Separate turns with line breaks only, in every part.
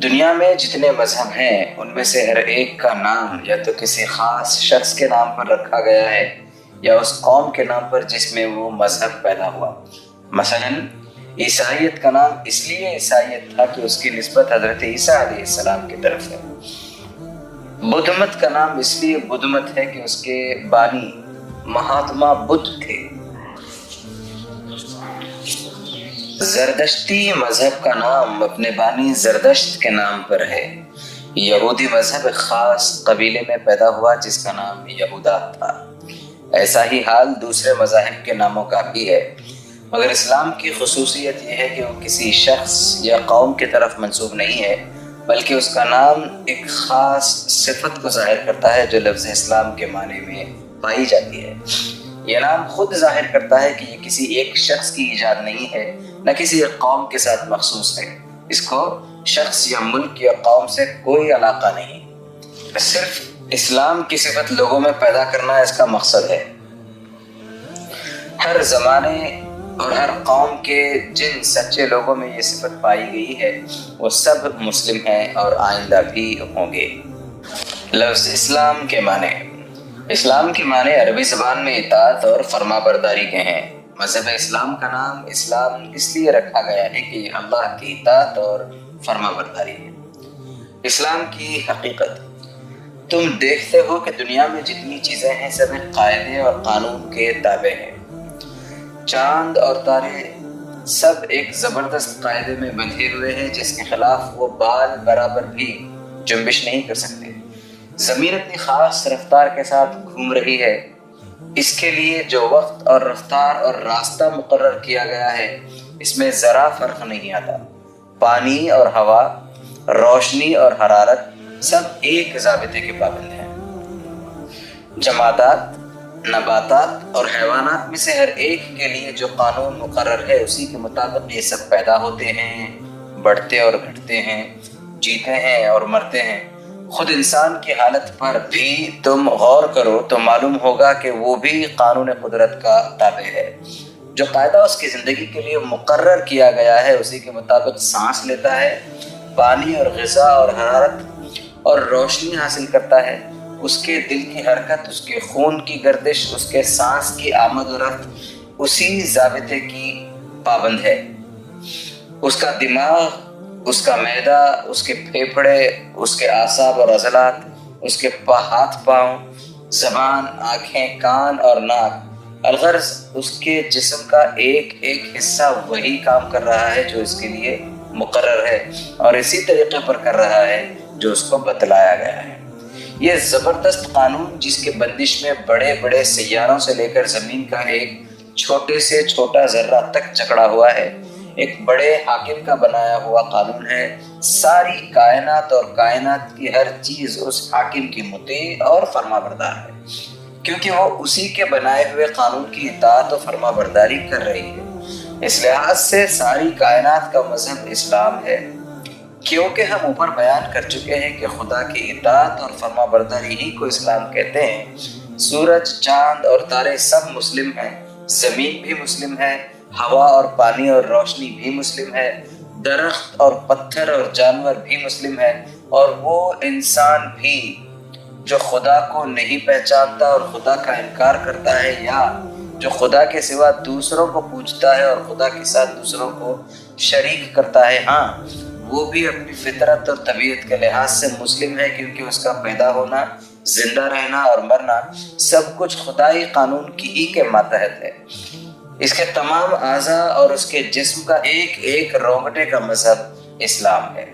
دنیا میں جتنے مذہب ہیں ان میں سے ہر ایک کا نام یا تو کسی خاص شخص کے نام پر رکھا گیا ہے یا اس قوم کے نام پر جس میں وہ مذہب پیدا ہوا۔ مثلا عیسائیت کا نام اس لیے عیسائیت تھا کہ اس کی نسبت حضرت عیسیٰ علیہ السلام کی طرف ہے۔ بدھ مت کا نام اس لیے بدھ مت ہے کہ اس کے بانی مہاتما بدھ تھے۔ زردشتی مذہب کا نام اپنے بانی زردشت کے نام پر ہے۔ یہودی مذہب ایک خاص قبیلے میں پیدا ہوا جس کا نام یہودا تھا۔ ایسا ہی حال دوسرے مذاہب کے ناموں کا بھی ہے، مگر اسلام کی خصوصیت یہ ہے کہ وہ کسی شخص یا قوم کی طرف منسوب نہیں ہے، بلکہ اس کا نام ایک خاص صفت کو ظاہر کرتا ہے جو لفظ اسلام کے معنی میں پائی جاتی ہے۔ یہ نام خود ظاہر کرتا ہے کہ یہ کسی ایک شخص کی ایجاد نہیں ہے، نہ کسی ایک قوم کے ساتھ مخصوص ہے۔ اس کو شخص یا ملک یا قوم سے کوئی علاقہ نہیں، صرف اسلام کی صفت لوگوں میں پیدا کرنا اس کا مقصد ہے۔ ہر زمانے اور ہر قوم کے جن سچے لوگوں میں یہ صفت پائی گئی ہے وہ سب مسلم ہیں اور آئندہ بھی ہوں گے۔ لفظ اسلام کے معنی۔ اسلام کے معنی عربی زبان میں اطاعت اور فرما برداری کے ہیں۔ مذہب اسلام کا نام اسلام اس لیے رکھا گیا ہے کہ یہ اللہ کی اطاعت اور فرما برداری ہے۔ اسلام کی حقیقت۔ تم دیکھتے ہو کہ دنیا میں جتنی چیزیں ہیں سب ایک قاعدے اور قانون کے تابع ہیں۔ چاند اور تارے سب ایک زبردست قاعدے میں بندھے ہوئے ہیں جس کے خلاف وہ بال برابر بھی جنبش نہیں کر سکتے۔ زمین اپنی خاص رفتار کے ساتھ گھوم رہی ہے۔ اس کے لیے جو وقت اور رفتار اور راستہ مقرر کیا گیا ہے اس میں ذرا فرق نہیں آتا۔ پانی اور ہوا، روشنی اور حرارت سب ایک ضابطے کے پابند ہیں۔ جمادات، نباتات اور حیوانات میں سے ہر ایک کے لیے جو قانون مقرر ہے اسی کے مطابق یہ سب پیدا ہوتے ہیں، بڑھتے اور گھٹتے ہیں، جیتے ہیں اور مرتے ہیں۔ خود انسان کی حالت پر بھی تم غور کرو تو معلوم ہوگا کہ وہ بھی قانون قدرت کا تابع ہے۔ جو قاعدہ اس کی زندگی کے لیے مقرر کیا گیا ہے اسی کے مطابق سانس لیتا ہے، پانی اور غذا اور حرارت اور روشنی حاصل کرتا ہے۔ اس کے دل کی حرکت، اس کے خون کی گردش، اس کے سانس کی آمد و رفت اسی ضابطے کی پابند ہے۔ اس کا دماغ، اس کا معدہ، اس کے پھیپھڑے، اس کے اعصاب اور عضلات، اس کے ہاتھ پاؤں، زبان، آنکھیں، کان اور ناک، الغرض اس کے جسم کا ایک ایک حصہ وہی کام کر رہا ہے جو اس کے لیے مقرر ہے اور اسی طریقے پر کر رہا ہے جو اس کو بتلایا گیا ہے۔ یہ زبردست قانون جس کے بندش میں بڑے بڑے سیاروں سے لے کر زمین کا ایک چھوٹے سے چھوٹا ذرہ تک جکڑا ہوا ہے، ایک بڑے حاکم کا بنایا ہوا قانون ہے۔ ساری کائنات اور کائنات کی ہر چیز اس حاکم کی مطیع اور فرما بردار ہے، کیونکہ وہ اسی کے بنائے ہوئے قانون کی اطاعت و فرما برداری کر رہی ہے۔ اس لحاظ سے ساری کائنات کا مذہب اسلام ہے، کیونکہ ہم اوپر بیان کر چکے ہیں کہ خدا کی اطاعت اور فرما برداری ہی کو اسلام کہتے ہیں۔ سورج، چاند اور تارے سب مسلم ہیں، زمین بھی مسلم ہے، ہوا اور پانی اور روشنی بھی مسلم ہے، درخت اور پتھر اور جانور بھی مسلم ہے، اور وہ انسان بھی جو خدا کو نہیں پہچانتا اور خدا کا انکار کرتا ہے، یا جو خدا کے سوا دوسروں کو پوجتا ہے اور خدا کے ساتھ دوسروں کو شریک کرتا ہے، ہاں وہ بھی اپنی فطرت اور طبیعت کے لحاظ سے مسلم ہے، کیونکہ اس کا پیدا ہونا، زندہ رہنا اور مرنا سب کچھ خدائی قانون کی ہی کے ماتحت ہے۔ اس کے تمام اعضاء اور اس کے جسم کا ایک ایک رونگٹے کا مذہب اسلام ہے،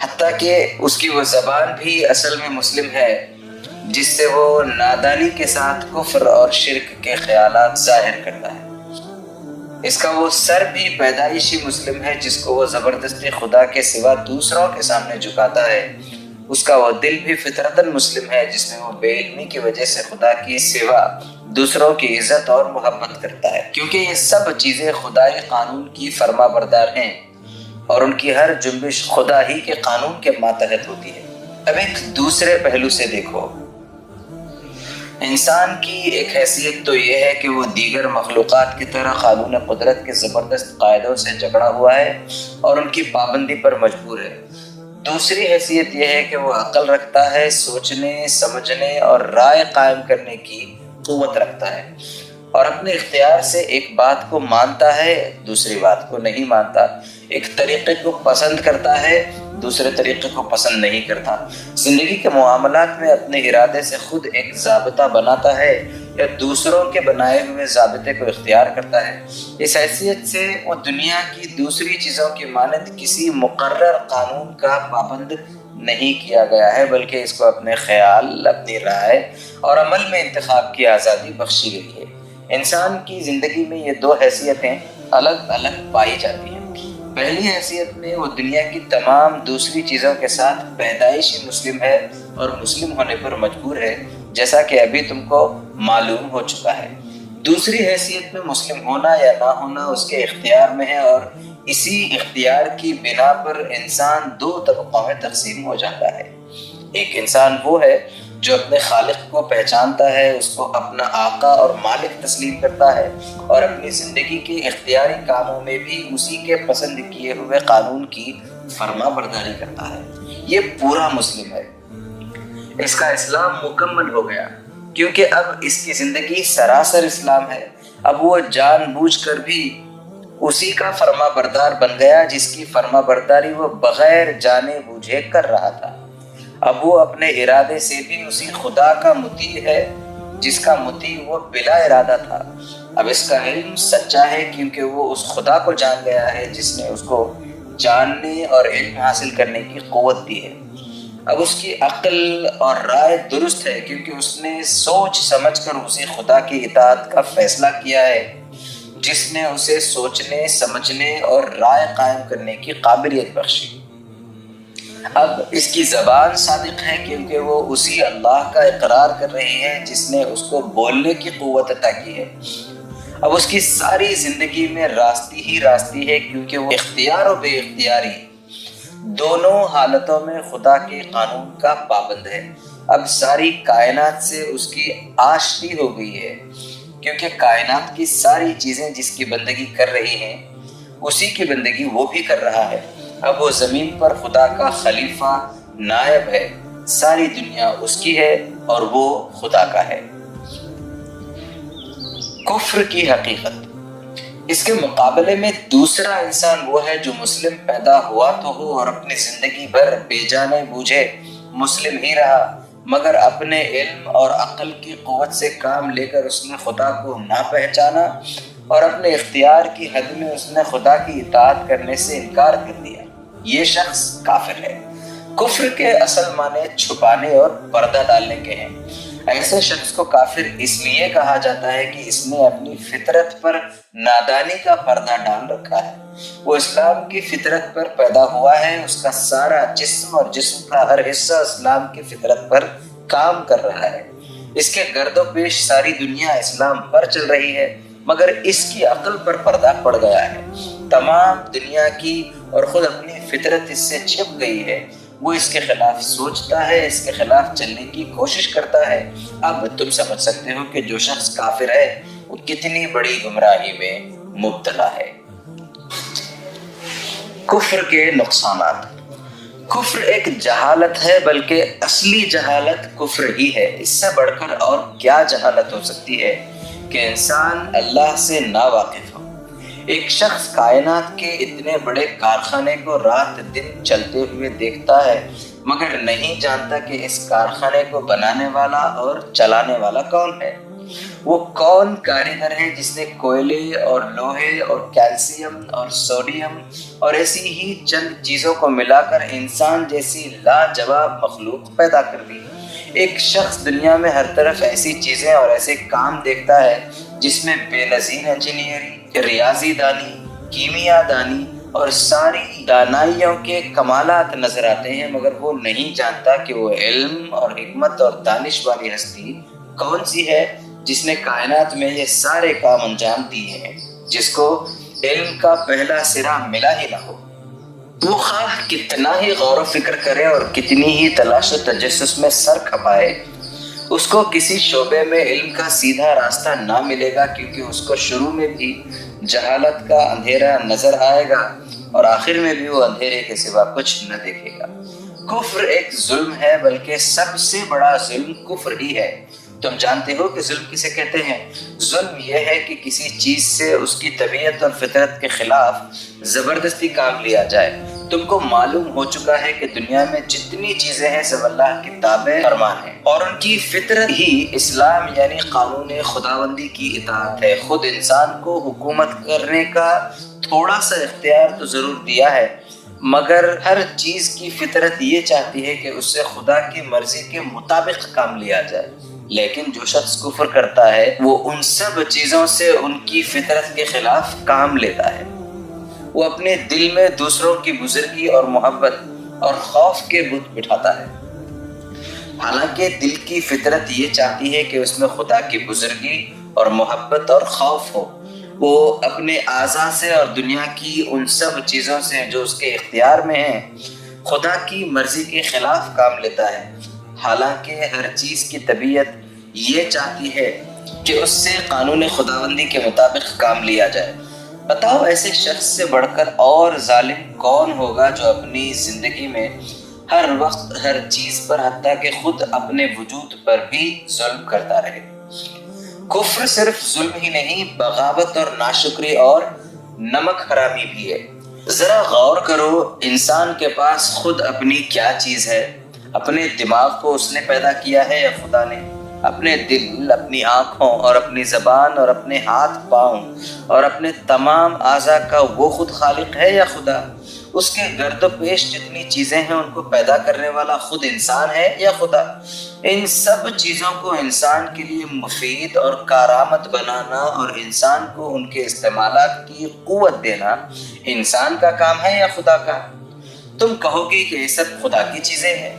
حتیٰ کہ اس کی وہ زبان بھی اصل میں مسلم ہے جس سے وہ نادانی کے ساتھ کفر اور شرک کے خیالات ظاہر کرتا ہے۔ اس کا وہ سر بھی پیدائشی مسلم ہے جس کو وہ زبردستی خدا کے سوا دوسروں کے سامنے جھکاتا ہے۔ اس کا وہ دل بھی فطرتاً مسلم ہے جس میں وہ بے علمی کی وجہ سے خدا کی سوا دوسروں کی عزت اور محبت کرتا ہے، کیونکہ یہ سب چیزیں خدائی قانون کی فرما بردار ہیں اور ان کی ہر جنبش خدا ہی کے قانون کے ماتحت ہوتی ہے۔ اب ایک دوسرے پہلو سے دیکھو، انسان کی ایک حیثیت تو یہ ہے کہ وہ دیگر مخلوقات کی طرح قانون قدرت کے زبردست قاعدوں سے جکڑا ہوا ہے اور ان کی پابندی پر مجبور ہے۔ دوسری حیثیت یہ ہے کہ وہ عقل رکھتا ہے، سوچنے سمجھنے اور رائے قائم کرنے کی قوت رکھتا ہے، اور اپنے اختیار سے ایک بات کو مانتا ہے، دوسری بات کو نہیں مانتا، ایک طریقے کو پسند کرتا ہے، دوسرے طریقے کو پسند نہیں کرتا، زندگی کے معاملات میں اپنے ارادے سے خود ایک ضابطہ بناتا ہے یا دوسروں کے بنائے ہوئے ضابطے کو اختیار کرتا ہے۔ اس حیثیت سے وہ دنیا کی دوسری چیزوں کی مانند کسی مقرر قانون کا پابند نہیں کیا گیا ہے، بلکہ اس کو اپنے خیال، اپنی رائے اور عمل میں انتخاب کی آزادی بخشی گئی ہے۔ انسان کی زندگی میں یہ دو حیثیتیں الگ الگ پائی جاتی ہیں۔ پہلی حیثیت میں وہ دنیا کی تمام دوسری چیزوں کے ساتھ پیدائشی مسلم ہے اور مسلم ہونے پر مجبور ہے، جیسا کہ ابھی تم کو معلوم ہو چکا ہے۔ دوسری حیثیت میں مسلم ہونا یا نہ ہونا اس کے اختیار میں ہے، اور اسی اختیار کی بنا پر انسان دو طبقوں میں تقسیم ہو جاتا ہے۔ ایک انسان وہ ہے جو اپنے خالق کو پہچانتا ہے، اس کو اپنا آقا اور مالک تسلیم کرتا ہے، اور اپنی زندگی کے اختیاری کاموں میں بھی اسی کے پسند کیے ہوئے قانون کی فرما برداری کرتا ہے۔ یہ پورا مسلم ہے۔ اس کا اسلام مکمل ہو گیا، کیونکہ اب اس کی زندگی سراسر اسلام ہے۔ اب وہ جان بوجھ کر بھی اسی کا فرما بردار بن گیا جس کی فرما برداری وہ بغیر جانے بوجھے کر رہا تھا۔ اب وہ اپنے ارادے سے بھی اسی خدا کا مطیع ہے جس کا مطیع وہ بلا ارادہ تھا۔ اب اس کا علم سچا ہے کیونکہ وہ اس خدا کو جان گیا ہے جس نے اس کو جاننے اور علم حاصل کرنے کی قوت دی ہے۔ اب اس کی عقل اور رائے درست ہے کیونکہ اس نے سوچ سمجھ کر اسی خدا کی اطاعت کا فیصلہ کیا ہے جس نے اسے سوچنے سمجھنے اور رائے قائم کرنے کی قابلیت بخشی۔ اب اس کی زبان صادق ہے کیونکہ وہ اسی اللہ کا اقرار کر رہی ہے جس نے اس کو بولنے کی قوت عطا کی ہے۔ اب اس کی ساری زندگی میں راستی ہی راستی ہے کیونکہ وہ اختیار و بے اختیاری دونوں حالتوں میں خدا کے قانون کا پابند ہے۔ اب ساری کائنات سے اس کی آشتی ہو گئی ہے کیونکہ کائنات کی ساری چیزیں جس کی بندگی کر رہی ہیں اسی کی بندگی وہ بھی کر رہا ہے۔ اب وہ زمین پر خدا کا خلیفہ نائب ہے، ساری دنیا اس کی ہے اور وہ خدا کا ہے۔ کفر کی حقیقت۔ اس کے مقابلے میں دوسرا انسان وہ ہے جو مسلم پیدا ہوا تو ہو اور اپنی زندگی بھر بے جانے بوجھے مسلم ہی رہا، مگر اپنے علم اور عقل کی قوت سے کام لے کر اس نے خدا کو نہ پہچانا اور اپنے اختیار کی حد میں اس نے خدا کی اطاعت کرنے سے انکار کر دیا۔ یہ شخص کافر ہے۔ کفر کے اصل معنی چھپانے اور پردہ ڈالنے کے ہیں۔ ایسے شخص کو کافر اس لیے کہا جاتا ہے کہ اس نے اپنی فطرت پر نادانی کا پردہ ڈال رکھا ہے۔ وہ اسلام کی فطرت پر پیدا ہوا ہے، اس کا سارا جسم اور جسم کا ہر حصہ اسلام کی فطرت پر کام کر رہا ہے۔ اس کے گرد و پیش ساری دنیا اسلام پر چل رہی ہے، مگر اس کی عقل پر پردہ پڑ گیا ہے۔ تمام دنیا کی اور خود اپنی فطرت اس سے چھپ گئی ہے۔ وہ اس کے خلاف سوچتا ہے، اس کے خلاف چلنے کی کوشش کرتا ہے۔ اب تم سمجھ سکتے ہو کہ جو شخص کافر ہے وہ کتنی بڑی گمراہی میں مبتلا ہے۔ کفر کے نقصانات۔ کفر ایک جہالت ہے، بلکہ اصلی جہالت کفر ہی ہے۔ اس سے بڑھ کر اور کیا جہالت ہو سکتی ہے کہ انسان اللہ سے ناواقف ہو۔ ایک شخص کائنات کے اتنے بڑے کارخانے کو رات دن چلتے ہوئے دیکھتا ہے، مگر نہیں جانتا کہ اس کارخانے کو بنانے والا اور چلانے والا کون ہے۔ وہ کون کاریگر ہے جس نے کوئلے اور لوہے اور کیلشیم اور سوڈیم اور ایسی ہی چند چیزوں کو ملا کر انسان جیسی لاجواب مخلوق پیدا کر دی۔ ایک شخص دنیا میں ہر طرف ایسی چیزیں اور ایسے کام دیکھتا ہے جس میں بے نظیر انجینئرنگ، ریاضی دانی، کیمیا دانی اور ساری دانائیوں کے کمالات نظر آتے ہیں، مگر وہ نہیں جانتا کہ وہ علم اور حکمت اور دانش والی ہستی کون سی ہے جس نے کائنات میں یہ سارے کام انجام دیے ہیں، جس کو علم کا پہلا سرا ملا ہی نہ ہو۔ وہ خواہ کتنا ہی غور و فکر کرے اور کتنی ہی تلاش و تجسس میں سر کھپائے، اس کو کسی شعبے میں علم کا سیدھا راستہ نہ ملے گا، کیونکہ اس کو شروع میں بھی جہالت کا اندھیرا نظر آئے گا اور آخر میں بھی وہ اندھیرے کے سوا کچھ نہ دیکھے گا۔ کفر ایک ظلم ہے، بلکہ سب سے بڑا ظلم کفر ہی ہے۔ تم جانتے ہو کہ ظلم کسے کہتے ہیں؟ ظلم یہ ہے کہ کسی چیز سے اس کی طبیعت اور فطرت کے خلاف زبردستی کام لیا جائے۔ تم کو معلوم ہو چکا ہے کہ دنیا میں جتنی چیزیں ہیں سب اللہ کی تابع فرمان ہیں، اور ان کی فطرت ہی اسلام یعنی قانون خداوندی کی اطاعت ہے۔ خود انسان کو حکومت کرنے کا تھوڑا سا اختیار تو ضرور دیا ہے، مگر ہر چیز کی فطرت یہ چاہتی ہے کہ اس سے خدا کی مرضی کے مطابق کام لیا جائے۔ لیکن جو شخص کفر کرتا ہے وہ ان سب چیزوں سے ان کی فطرت کے خلاف کام لیتا ہے۔ وہ اپنے دل میں دوسروں کی بزرگی اور محبت اور خوف کے بت بٹھاتا ہے، حالانکہ دل کی فطرت یہ چاہتی ہے کہ اس میں خدا کی بزرگی اور محبت اور خوف ہو۔ وہ اپنے اعضاء سے اور دنیا کی ان سب چیزوں سے جو اس کے اختیار میں ہیں خدا کی مرضی کے خلاف کام لیتا ہے، حالانکہ ہر چیز کی طبیعت یہ چاہتی ہے کہ اس سے قانون خداوندی کے مطابق کام لیا جائے۔ بتاؤ ایسے شخص سے بڑھ کر اور ظالم کون ہوگا جو اپنی زندگی میں ہر وقت ہر چیز پر حتیٰ کہ خود اپنے وجود پر بھی ظلم کرتا رہے۔ کفر صرف ظلم ہی نہیں، بغاوت اور ناشکری اور نمک حرامی بھی ہے۔ ذرا غور کرو، انسان کے پاس خود اپنی کیا چیز ہے؟ اپنے دماغ کو اس نے پیدا کیا ہے یا خدا نے؟ اپنے دل، اپنی آنکھوں اور اپنی زبان اور اپنے ہاتھ پاؤں اور اپنے تمام اعضاء کا وہ خود خالق ہے یا خدا؟ اس کے گرد و پیش جتنی چیزیں ہیں ان کو پیدا کرنے والا خود انسان ہے یا خدا؟ ان سب چیزوں کو انسان کے لیے مفید اور کارآمد بنانا اور انسان کو ان کے استعمالات کی قوت دینا انسان کا کام ہے یا خدا کا؟ تم کہو گے کہ یہ سب خدا کی چیزیں ہیں،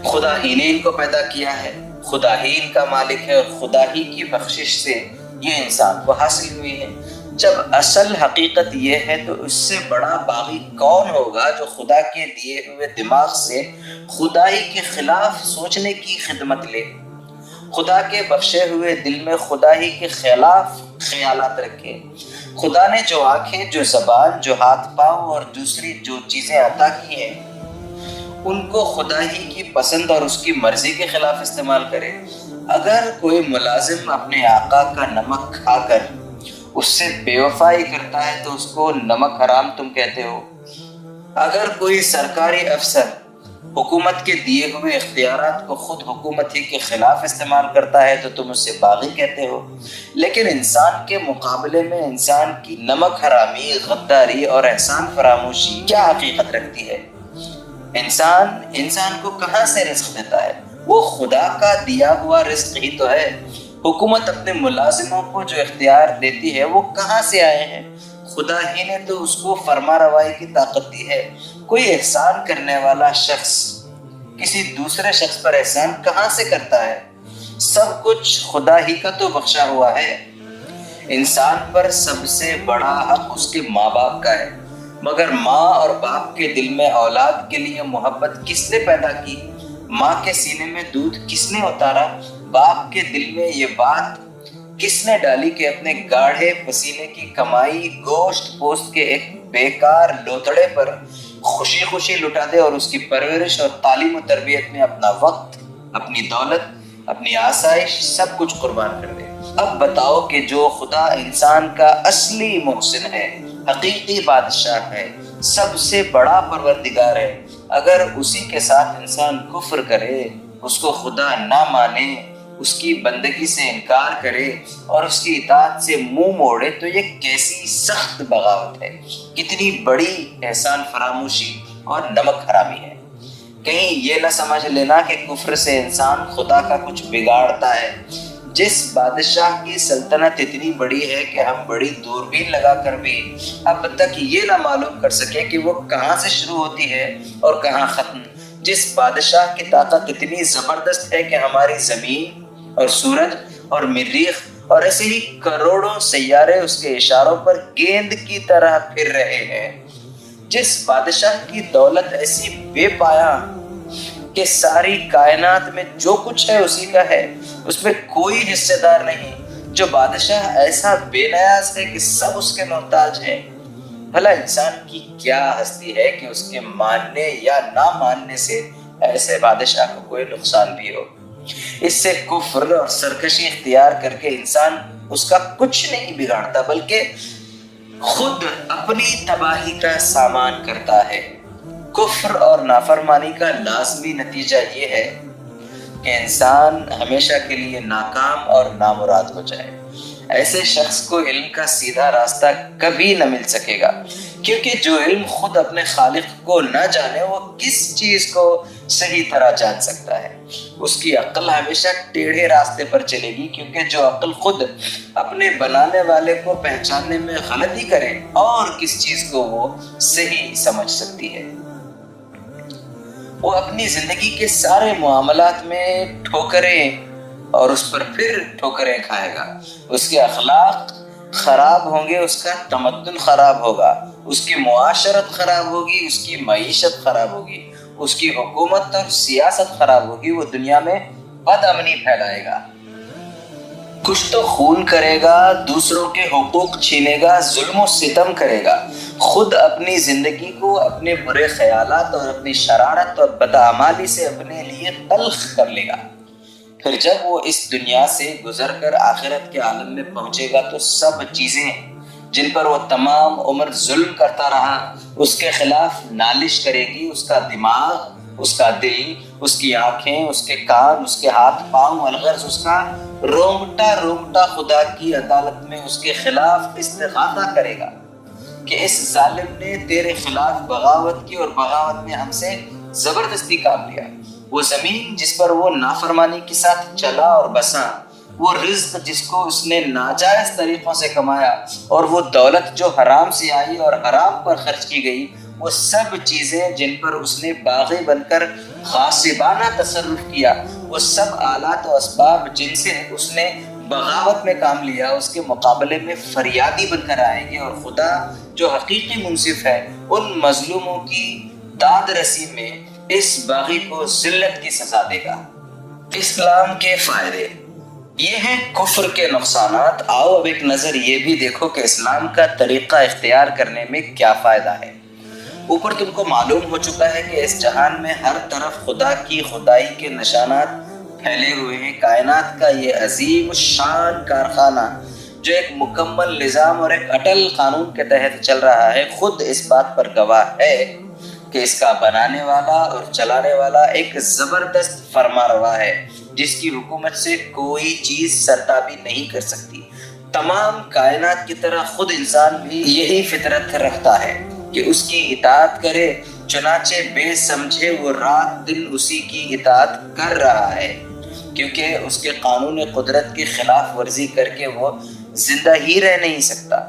خدا ہی نے ان کو پیدا کیا ہے، خدا ہی ان کا مالک ہے اور خدا ہی کی بخشش سے یہ انسان کو حاصل ہوئی ہے۔ جب اصل حقیقت یہ ہے تو اس سے بڑا باغی کون ہوگا جو خدا کے دیے ہوئے دماغ سے خدائی کے خلاف سوچنے کی خدمت لے، خدا کے بخشے ہوئے دل میں خدائی کے خلاف خیالات رکھے۔ خدا نے جو آنکھیں، جو زبان، جو ہاتھ پاؤں اور دوسری جو چیزیں عطا کی ہیں ان کو خدا ہی کی پسند اور اس کی مرضی کے خلاف استعمال کرے۔ اگر کوئی ملازم اپنے آقا کا نمک کھا کر اس سے بے وفائی کرتا ہے تو اس کو نمک حرام تم کہتے ہو۔ اگر کوئی سرکاری افسر حکومت کے دیے ہوئے اختیارات کو خود حکومت ہی کے خلاف استعمال کرتا ہے تو تم اسے باغی کہتے ہو۔ لیکن انسان کے مقابلے میں انسان کی نمک حرامی، غداری اور احسان فراموشی کیا حقیقت رکھتی ہے؟ انسان کو کہاں سے رزق دیتا ہے؟ وہ خدا کا دیا ہوا رزق ہی تو ہے۔ حکومت اپنے ملازموں کو جو اختیار دیتی ہے وہ کہاں سے آئے ہیں؟ خدا ہی نے تو اس کو فرما روائی کی طاقت دی ہے۔ کوئی احسان کرنے والا شخص کسی دوسرے شخص پر احسان کہاں سے کرتا ہے؟ سب کچھ خدا ہی کا تو بخشا ہوا ہے۔ انسان پر سب سے بڑا حق اس کے ماں باپ کا ہے، مگر ماں اور باپ کے دل میں اولاد کے لیے محبت کس نے پیدا کی؟ ماں کے سینے میں دودھ کس نے اتارا؟ باپ کے دل میں یہ بات کس نے ڈالی کہ اپنے گاڑھے پسینے کی کمائی گوشت پوست کے ایک بیکار لوتڑے پر خوشی خوشی لٹا دے اور اس کی پرورش اور تعلیم و تربیت میں اپنا وقت، اپنی دولت، اپنی آسائش سب کچھ قربان کر دے؟ اب بتاؤ کہ جو خدا انسان کا اصلی محسن ہے، حقیقی بادشاہ ہے، سب سے بڑا پروردگار ہے، اگر اسی کے ساتھ انسان کفر کرے، اس کو خدا نہ مانے، اس کی بندگی سے انکار کرے اور اس کی اطاعت سے منہ موڑے تو یہ کیسی سخت بغاوت ہے، کتنی بڑی احسان فراموشی اور نمک حرامی ہے۔ کہیں یہ نہ سمجھ لینا کہ کفر سے انسان خدا کا کچھ بگاڑتا ہے۔ جس بادشاہ کی سلطنت اتنی بڑی ہے کہ ہم بڑی دوربین لگا کر بھی اب تک یہ نہ معلوم کر سکے کہ وہ کہاں سے شروع ہوتی ہے اور کہاں ختم، جس بادشاہ کی طاقت اتنی زبردست ہے کہ ہماری زمین اور سورج اور مریخ اور ایسے ہی کروڑوں سیارے اس کے اشاروں پر گیند کی طرح پھر رہے ہیں، جس بادشاہ کی دولت ایسی بے پایہ کہ ساری کائنات میں جو کچھ ہے اسی کا ہے، اس میں کوئی حصے دار نہیں، جو بادشاہ ایسا بے نیاز ہے کہ سب اس کے محتاج ہیں، بھلا انسان کی کیا ہستی ہے کہ اس کے ماننے یا نہ ماننے سے ایسے بادشاہ کو کوئی نقصان بھی ہو۔ اس سے کفر اور سرکشی اختیار کر کے انسان اس کا کچھ نہیں بگاڑتا بلکہ خود اپنی تباہی کا سامان کرتا ہے۔ کفر اور نافرمانی کا لازمی نتیجہ یہ ہے کہ انسان ہمیشہ کے لیے ناکام اور نامراد ہو جائے۔ ایسے شخص کو علم کا سیدھا راستہ کبھی نہ مل سکے گا، کیونکہ جو علم خود اپنے خالق کو نہ جانے وہ کس چیز کو صحیح طرح جان سکتا ہے۔ اس کی عقل ہمیشہ ٹیڑھے راستے پر چلے گی، کیونکہ جو عقل خود اپنے بنانے والے کو پہچاننے میں غلطی کرے اور کس چیز کو وہ صحیح سمجھ سکتی ہے۔ وہ اپنی زندگی کے سارے معاملات میں ٹھوکریں اور اس پر پھر ٹھوکریں کھائے گا۔ اس کے اخلاق خراب ہوں گے، اس کا تمدن خراب ہوگا، اس کی معاشرت خراب ہوگی، اس کی معیشت خراب ہوگی، اس کی حکومت اور سیاست خراب ہوگی۔ وہ دنیا میں بد امنی پھیلائے گا، کچھ تو خون کرے گا، دوسروں کے حقوق چھینے گا، ظلم و ستم کرے گا، خود اپنی زندگی کو اپنے برے خیالات اور اپنی شرارت اور بدعمالی سے اپنے لیے تلخ کر لے گا۔ پھر جب وہ اس دنیا سے گزر کر آخرت کے عالم میں پہنچے گا تو سب چیزیں جن پر وہ تمام عمر ظلم کرتا رہا اس کے خلاف نالش کرے گی۔ اس کا دماغ، اس کا دل، اس کی آنکھیں، اس کے کان، اس کے ہاتھ پاؤں، الغرض اس کا رونگٹا رونگٹا خدا کی عدالت میں اس کے خلاف استغاثہ کرے گا کہ اس ظالم نے تیرے خلاف بغاوت کی اور بغاوت میں ہم سے زبردستی کام لیا۔ وہ زمین جس پر وہ نافرمانی کے ساتھ چلا اور بسا، وہ رزق جس کو اس نے ناجائز طریقوں سے کمایا، اور وہ دولت جو حرام سے آئی اور حرام پر خرچ کی گئی، وہ سب چیزیں جن پر اس نے باغی بن کر غاصبانہ تصرف کیا، وہ سب آلات و اسباب جن سے اس نے بغاوت میں کام لیا، اس کے مقابلے میں فریادی بن کر آئیں گے، اور خدا جو حقیقی منصف ہے ان مظلوموں کی داد رسی میں اس باغی کو ذلت کی سزا دے گا۔ اسلام کے فائدے یہ ہیں کفر کے نقصانات۔ آؤ اب ایک نظر یہ بھی دیکھو کہ اسلام کا طریقہ اختیار کرنے میں کیا فائدہ ہے۔ اوپر تم کو معلوم ہو چکا ہے کہ اس جہان میں ہر طرف خدا کی خدائی کے نشانات پھیلے ہوئے ہیں۔ کائنات کا یہ عظیم الشان کارخانہ جو ایک مکمل نظام اور ایک اٹل قانون کے تحت چل رہا ہے، خود اس بات پر گواہ ہے کہ اس کا بنانے والا اور چلانے والا ایک زبردست فرما روا ہے جس کی حکومت سے کوئی چیز سرتابی نہیں کر سکتی۔ تمام کائنات کی طرح خود انسان بھی یہی فطرت رکھتا ہے کہ اس کی اطاعت کرے، چنانچہ بے سمجھے وہ رات دن اسی کی اطاعت کر رہا ہے، کیونکہ اس کے قانون قدرت کی خلاف ورزی کر کے وہ زندہ ہی رہ نہیں سکتا۔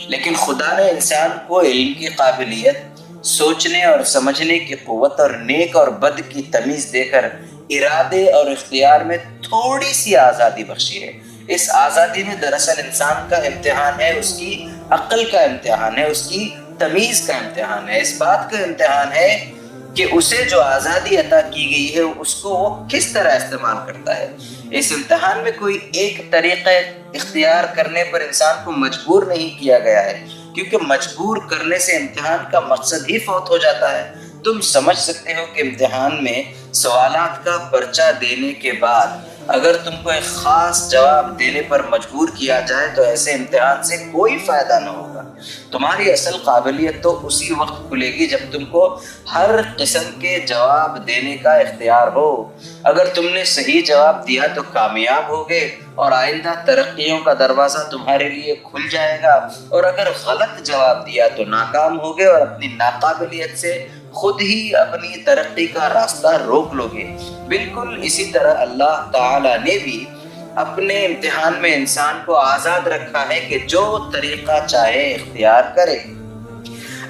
لیکن خدا نے انسان کو علم کی قابلیت، سوچنے اور سمجھنے کی قوت اور نیک اور بد کی تمیز دے کر ارادے اور اختیار میں تھوڑی سی آزادی بخشی ہے۔ اس آزادی میں دراصل انسان کا امتحان ہے، اس کی عقل کا امتحان ہے، اس کی تمیز کا امتحان ہے، اس بات کا امتحان ہے کہ اسے جو آزادی عطا کی گئی ہے اس کو وہ کس طرح استعمال کرتا ہے۔ اس امتحان میں کوئی ایک طریقہ اختیار کرنے پر انسان کو مجبور نہیں کیا گیا ہے، کیونکہ مجبور کرنے سے امتحان کا مقصد ہی فوت ہو جاتا ہے۔ تم سمجھ سکتے ہو کہ امتحان میں سوالات کا پرچہ دینے کے بعد اگر تم کو ایک خاص جواب دینے پر مجبور کیا جائے تو ایسے امتحان سے کوئی فائدہ نہ ہوگا۔ تمہاری اصل قابلیت تو اسی وقت کھلے گی جب تم کو ہر قسم کے جواب دینے کا اختیار ہو۔ اگر تم نے صحیح جواب دیا تو کامیاب ہوگے اور آئندہ ترقیوں کا دروازہ تمہارے لیے کھل جائے گا، اور اگر غلط جواب دیا تو ناکام ہوگے اور اپنی ناقابلیت سے خود ہی اپنی ترقی کا راستہ روک لو گے۔ بالکل اسی طرح اللہ تعالی نے بھی اپنے امتحان میں انسان کو آزاد رکھا ہے کہ جو طریقہ چاہے اختیار کرے۔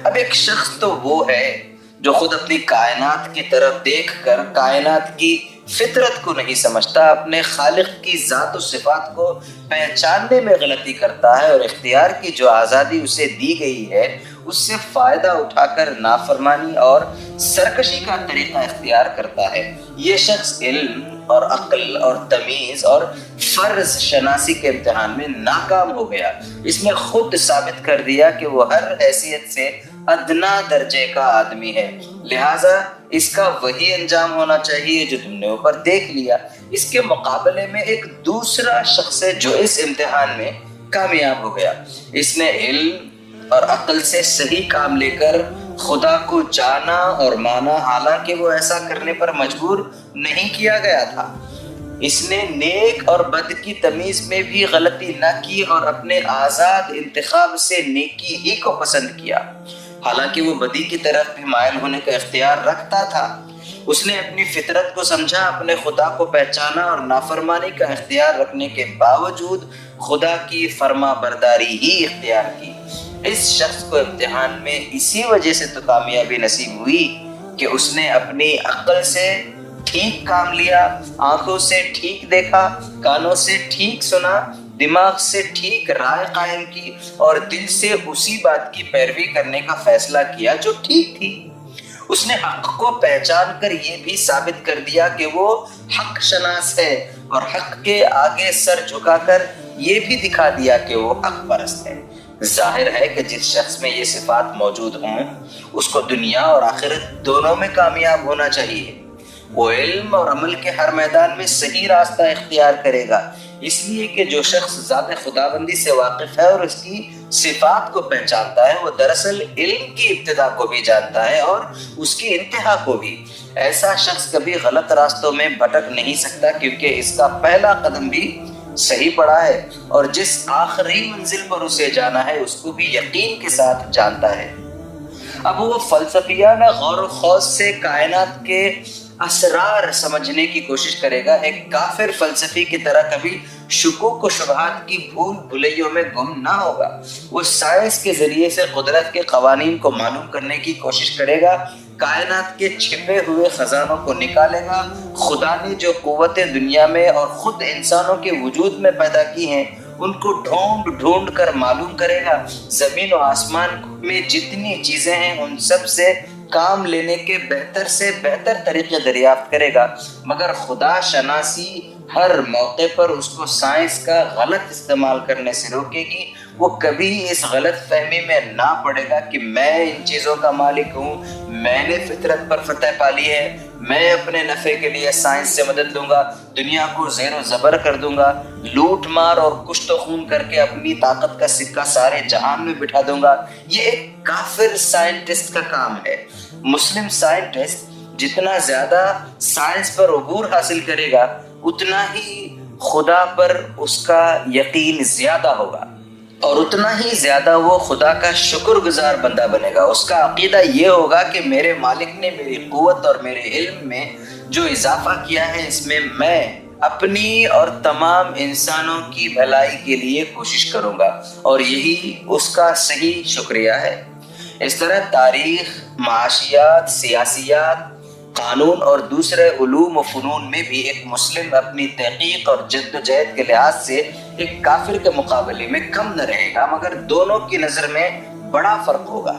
اب ایک شخص تو وہ ہے جو خود اپنی کائنات کی طرف دیکھ کر کائنات کی فطرت کو نہیں سمجھتا، اپنے خالق کی ذات و صفات کو پہچاننے میں غلطی کرتا ہے اور اختیار کی جو آزادی اسے دی گئی ہے اس سے فائدہ اٹھا کر نافرمانی اور سرکشی کا طریقہ اختیار کرتا ہے، یہ شخص علم اور عقل اور تمیز اور فرض شناسی کے امتحان میں ناکام ہو گیا۔ اس نے خود ثابت کر دیا کہ وہ ہر حیثیت سے ادنا درجے کا آدمی ہے، لہٰذا اس کا وہی انجام ہونا چاہیے جو تم نے اوپر دیکھ لیا۔ اس کے مقابلے میں ایک دوسرا شخص ہے جو اس امتحان میں کامیاب ہو گیا۔ اس نے علم اور عقل سے صحیح کام لے کر خدا کو جانا اور مانا، حالانکہ وہ ایسا کرنے پر مجبور نہیں کیا گیا تھا۔ اس نے نیک اور بد کی تمیز میں بھی غلطی نہ کی اور اپنے آزاد انتخاب سے نیکی ہی کو پسند کیا، حالانکہ وہ بدی کی طرف بھی مائل ہونے کا اختیار رکھتا تھا۔ اس نے اپنی فطرت کو سمجھا، اپنے خدا کو پہچانا اور نافرمانی کا اختیار رکھنے کے باوجود خدا کی فرما برداری ہی اختیار کی۔ اس شخص کو امتحان میں اسی وجہ سے تو کامیابی نصیب ہوئی کہ اس نے اپنی عقل سے ٹھیک کام لیا، آنکھوں سے ٹھیک دیکھا، کانوں سے ٹھیک سنا، دماغ سے ٹھیک رائے قائم کی اور دل سے اسی بات کی پیروی کرنے کا فیصلہ کیا جو ٹھیک تھی۔ اس نے حق کو پہچان کر یہ بھی ثابت کر دیا کہ وہ حق شناس ہے اور حق کے آگے سر جھکا کر یہ بھی دکھا دیا کہ وہ حق پرست ہے۔ ظاہر ہے کہ جس شخص میں یہ صفات موجود ہوں اس کو دنیا اور آخرت دونوں میں کامیاب ہونا چاہیے۔ وہ علم اور عمل کے ہر میدان میں صحیح راستہ اختیار کرے گا، اس لیے کہ جو شخص ذات خداوندی سے واقف ہے اور اس کی صفات کو پہچانتا ہے وہ دراصل علم کی ابتدا کو بھی جانتا ہے اور اس کی انتہا کو بھی۔ ایسا شخص کبھی غلط راستوں میں بھٹک نہیں سکتا کیونکہ اس کا پہلا قدم بھی صحیح پڑا ہے اور جس آخری منزل پر اسے جانا ہے اس کو بھی یقین کے ساتھ جانتا ہے۔ اب وہ فلسفیانہ غور و خوض سے کائنات کے اسرار سمجھنے کی کوشش کرے گا، ایک کافر فلسفی کی طرح کبھی شکوک و شبہات کی بھول بھلیوں میں گم نہ ہوگا۔ وہ سائنس کے ذریعے سے قدرت کے قوانین کو معلوم کرنے کی کوشش کرے گا، کائنات کے چھپے ہوئے خزانوں کو نکالے گا، خدا نے جو قوتیں دنیا میں اور خود انسانوں کے وجود میں پیدا کی ہیں ان کو ڈھونڈ ڈھونڈ کر معلوم کرے گا، زمین و آسمان میں جتنی چیزیں ہیں ان سب سے کام لینے کے بہتر سے بہتر طریقے دریافت کرے گا، مگر خدا شناسی ہر موقع پر اس کو سائنس کا غلط استعمال کرنے سے روکے گی۔ وہ کبھی اس غلط فہمی میں نہ پڑے گا کہ میں ان چیزوں کا مالک ہوں، میں نے فطرت پر فتح پالی ہے، میں اپنے نفع کے لیے سائنس سے مدد لوں گا، دنیا کو زیر و زبر کر دوں گا، لوٹ مار اور کشت و خون کر کے اپنی طاقت کا سکہ سارے جہان میں بٹھا دوں گا۔ یہ ایک کافر سائنٹسٹ کا کام ہے۔ مسلم سائنٹسٹ جتنا زیادہ سائنس پر عبور حاصل کرے گا اتنا ہی خدا پر اس کا یقین زیادہ ہوگا اور اتنا ہی زیادہ وہ خدا کا شکر گزار بندہ بنے گا۔ اس کا عقیدہ یہ ہوگا کہ میرے مالک نے میری قوت اور میرے علم میں جو اضافہ کیا ہے اس میں میں اپنی اور تمام انسانوں کی بھلائی کے لیے کوشش کروں گا اور یہی اس کا صحیح شکریہ ہے۔ اس طرح تاریخ، معاشیات، سیاسیات، قانون اور دوسرے علوم و فنون میں بھی ایک مسلم اپنی تحقیق اور جد و جہد کے لحاظ سے ایک کافر کے مقابلے میں کم نہ رہے گا، مگر دونوں کی نظر میں بڑا فرق ہوگا۔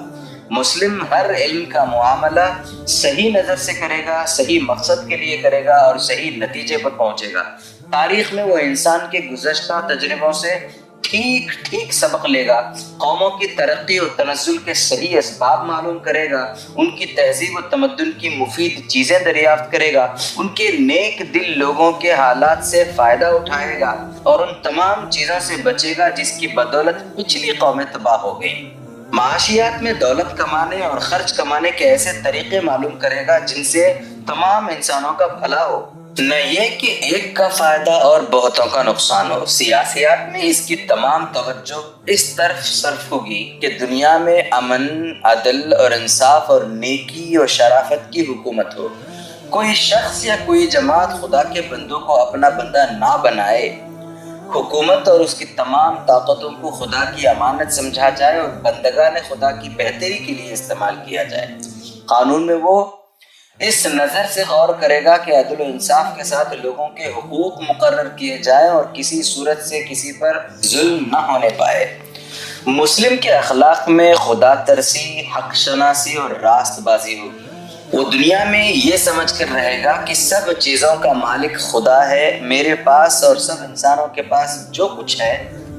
مسلم ہر علم کا معاملہ صحیح نظر سے کرے گا، صحیح مقصد کے لیے کرے گا اور صحیح نتیجے پر پہنچے گا۔ تاریخ میں وہ انسان کے گزشتہ تجربوں سے ٹھیک سبق لے گا، قوموں کی ترقی اور تنزل کے صحیح اسباب معلوم کرے گا، ان کی تہذیب و تمدن کی مفید چیزیں دریافت کرے گا، ان کے نیک دل لوگوں کے حالات سے فائدہ اٹھائے گا اور ان تمام چیزوں سے بچے گا جس کی بدولت پچھلی قومیں تباہ ہو گئیں۔ معاشیات میں دولت کمانے اور خرچ کمانے کے ایسے طریقے معلوم کرے گا جن سے تمام انسانوں کا بھلا ہو، نہ یہ کہ ایک کا فائدہ اور بہتوں کا نقصان ہو۔ سیاسیات میں اس کی تمام توجہ اس طرف صرف ہوگی کہ دنیا میں امن، عدل اور انصاف اور نیکی اور شرافت کی حکومت ہو۔ کوئی شخص یا کوئی جماعت خدا کے بندوں کو اپنا بندہ نہ بنائے، حکومت اور اس کی تمام طاقتوں کو خدا کی امانت سمجھا جائے اور بندگان خدا کی بہتری کے لیے استعمال کیا جائے۔ قانون میں وہ اس نظر سے غور کرے گا کہ عدل و انصاف کے ساتھ لوگوں کے حقوق مقرر کیے جائیں اور کسی صورت سے کسی پر ظلم نہ ہونے پائے۔ مسلم کے اخلاق میں خدا ترسی، حق شناسی اور راست بازی ہوگی۔ وہ دنیا میں یہ سمجھ کر رہے گا کہ سب چیزوں کا مالک خدا ہے، میرے پاس اور سب انسانوں کے پاس جو کچھ ہے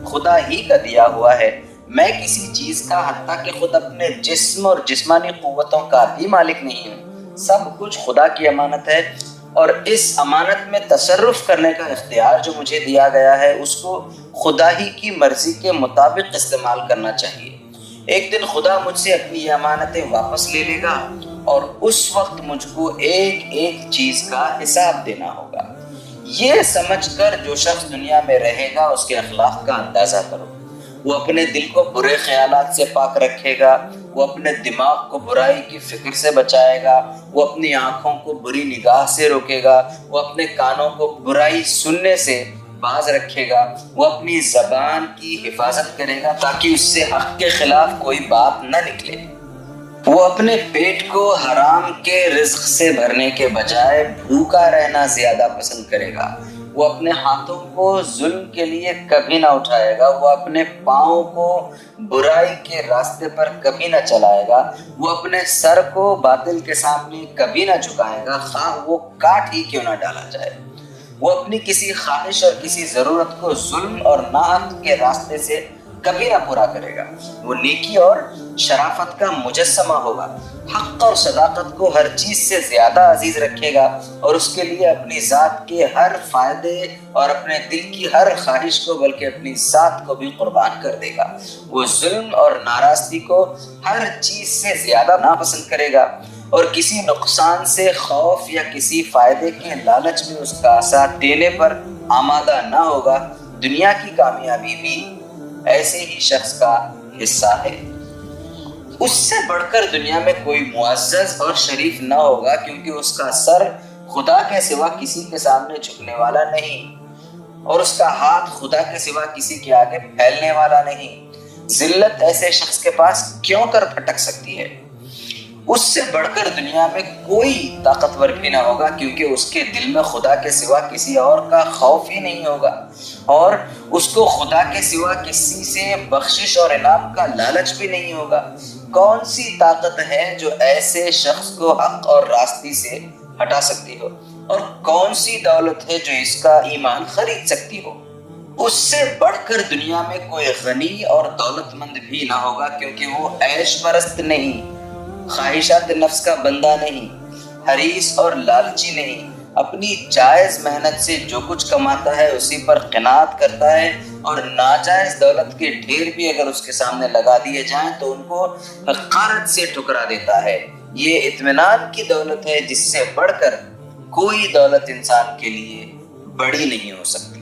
خدا ہی کا دیا ہوا ہے، میں کسی چیز کا حتیٰ کہ خود اپنے جسم اور جسمانی قوتوں کا بھی مالک نہیں ہوں، سب کچھ خدا کی امانت ہے اور اس امانت میں تصرف کرنے کا اختیار جو مجھے دیا گیا ہے اس کو خدا ہی کی مرضی کے مطابق استعمال کرنا چاہیے۔ ایک دن خدا مجھ سے اپنی یہ امانتیں واپس لے لے گا اور اس وقت مجھ کو ایک ایک چیز کا حساب دینا ہوگا۔ یہ سمجھ کر جو شخص دنیا میں رہے گا اس کے اخلاق کا اندازہ کرو۔ وہ اپنے دل کو برے خیالات سے پاک رکھے گا، وہ اپنے دماغ کو برائی کی فکر سے بچائے گا، وہ اپنی آنکھوں کو بری نگاہ سے روکے گا، وہ اپنے کانوں کو برائی سننے سے باز رکھے گا، وہ اپنی زبان کی حفاظت کرے گا تاکہ اس سے حق کے خلاف کوئی بات نہ نکلے۔ وہ اپنے پیٹ کو حرام کے رزق سے بھرنے کے بجائے بھوکا رہنا زیادہ پسند کرے گا۔ وہ اپنے ہاتھوں کو ظلم کے لیے کبھی نہ اٹھائے گا، وہ اپنے پاؤں کو برائی کے راستے پر کبھی نہ چلائے گا، وہ اپنے سر کو باطل کے سامنے کبھی نہ جھکائے گا، خواہ وہ کاٹ ہی کیوں نہ ڈالا جائے۔ وہ اپنی کسی خواہش اور کسی ضرورت کو ظلم اور ناحق کے راستے سے کبھی نہ پورا کرے گا۔ وہ نیکی اور شرافت کا مجسمہ ہوگا، حق اور صداقت کو ہر چیز سے زیادہ عزیز رکھے گا اور اس کے لیے اپنی ذات کے ہر فائدے اور اپنے دل کی ہر خواہش کو بلکہ اپنی ذات کو بھی قربان کر دے گا۔ وہ ظلم اور ناراضگی کو ہر چیز سے زیادہ ناپسند کرے گا اور کسی نقصان سے خوف یا کسی فائدے کے لالچ میں اس کا ساتھ دینے پر آمادہ نہ ہوگا۔ دنیا کی کامیابی بھی ایسے ہی شخص کا حصہ ہے۔ اس سے بڑھ کر دنیا میں کوئی معزز اور شریف نہ ہوگا کیونکہ اس کا سر خدا کے سوا کسی کے سامنے جھکنے والا نہیں اور اس کا ہاتھ خدا کے سوا کسی کے آگے پھیلنے والا نہیں۔ ذلت ایسے شخص کے پاس کیوں کر پھٹک سکتی ہے؟ اس سے بڑھ کر دنیا میں کوئی طاقتور بھی نہ ہوگا کیونکہ اس کے دل میں خدا کے سوا کسی اور کا خوف ہی نہیں ہوگا اور اس کو خدا کے سوا کسی سے بخشش اور انعام کا لالچ بھی نہیں ہوگا۔ کون سی طاقت ہے جو ایسے شخص کو حق اور راستی سے ہٹا سکتی ہو اور کون سی دولت ہے جو اس کا ایمان خرید سکتی ہو؟ اس سے بڑھ کر دنیا میں کوئی غنی اور دولت مند بھی نہ ہوگا کیونکہ وہ عیش پرست نہیں، خواہشات نفس کا بندہ نہیں، حریص اور لالچی نہیں، اپنی جائز محنت سے جو کچھ کماتا ہے اسی پر قناعت کرتا ہے اور ناجائز دولت کے ڈھیر بھی اگر اس کے سامنے لگا دیے جائیں تو ان کو حقارت سے ٹھکرا دیتا ہے۔ یہ اطمینان کی دولت ہے جس سے بڑھ کر کوئی دولت انسان کے لیے بڑی نہیں ہو سکتی۔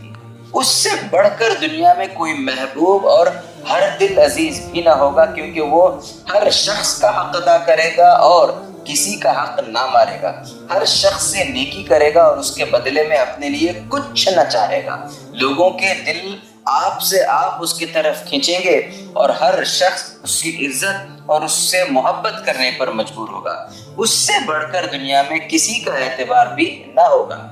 اس سے بڑھ کر دنیا میں کوئی محبوب اور ہر دل عزیز بھی نہ ہوگا کیونکہ وہ ہر شخص کا حق ادا کرے گا اور کسی کا حق نہ مارے گا، ہر شخص سے نیکی کرے گا اور اس کے بدلے میں اپنے لیے کچھ نہ چاہے گا۔ لوگوں کے دل آپ سے آپ اس کی طرف کھینچیں گے اور ہر شخص اس کی عزت اور اس سے محبت کرنے پر مجبور ہوگا۔ اس سے بڑھ کر دنیا میں کسی کا اعتبار بھی نہ ہوگا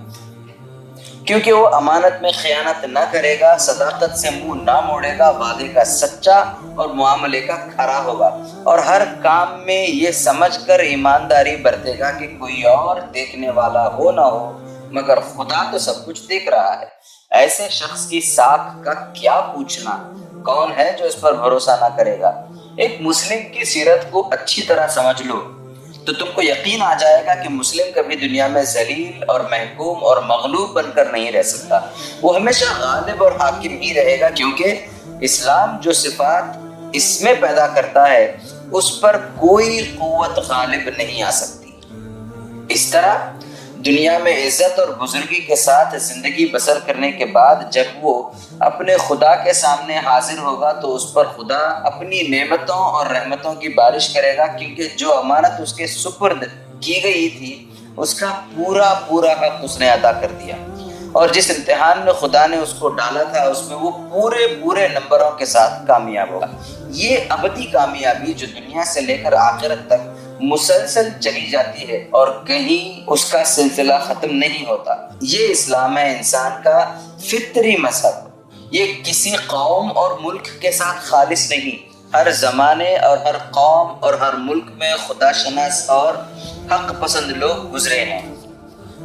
کیونکہ وہ امانت میں خیانت نہ کرے گا، صداقت سے منہ نہ موڑے گا، وعدے کا سچا اور معاملے کا کھرا ہوگا اور ہر کام میں یہ سمجھ کر ایمانداری برتے گا کہ کوئی اور دیکھنے والا ہو نہ ہو مگر خدا تو سب کچھ دیکھ رہا ہے۔ ایسے شخص کی ساکھ کا کیا پوچھنا، کون ہے جو اس پر بھروسہ نہ کرے گا؟ ایک مسلم کی سیرت کو اچھی طرح سمجھ لو تو تم کو یقین آ جائے گا کہ مسلم کبھی دنیا میں ذلیل اور محکوم اور مغلوب بن کر نہیں رہ سکتا، وہ ہمیشہ غالب اور حاکم ہی رہے گا کیونکہ اسلام جو صفات اس میں پیدا کرتا ہے اس پر کوئی قوت غالب نہیں آ سکتی۔ اس طرح دنیا میں عزت اور بزرگی کے ساتھ زندگی بسر کرنے کے بعد جب وہ اپنے خدا کے سامنے حاضر ہوگا تو اس پر خدا اپنی نعمتوں اور رحمتوں کی بارش کرے گا کیونکہ جو امانت اس کے سپرد کی گئی تھی اس کا پورا پورا حق اس نے ادا کر دیا اور جس امتحان میں خدا نے اس کو ڈالا تھا اس میں وہ پورے پورے نمبروں کے ساتھ کامیاب ہوگا۔ یہ ابدی کامیابی جو دنیا سے لے کر آخرت تک مسلسل چلی جاتی ہے اور کہیں اس کا سلسلہ ختم نہیں ہوتا۔ یہ اسلام ہے، انسان کا فطری مذہب۔ یہ کسی قوم اور ملک کے ساتھ خالص نہیں، ہر زمانے اور ہر قوم اور ہر ملک میں خدا شناس اور حق پسند لوگ گزرے ہیں،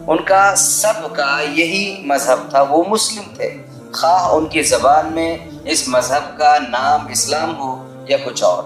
ان کا سب کا یہی مذہب تھا، وہ مسلم تھے، خواہ ان کی زبان میں اس مذہب کا نام اسلام ہو یا کچھ اور۔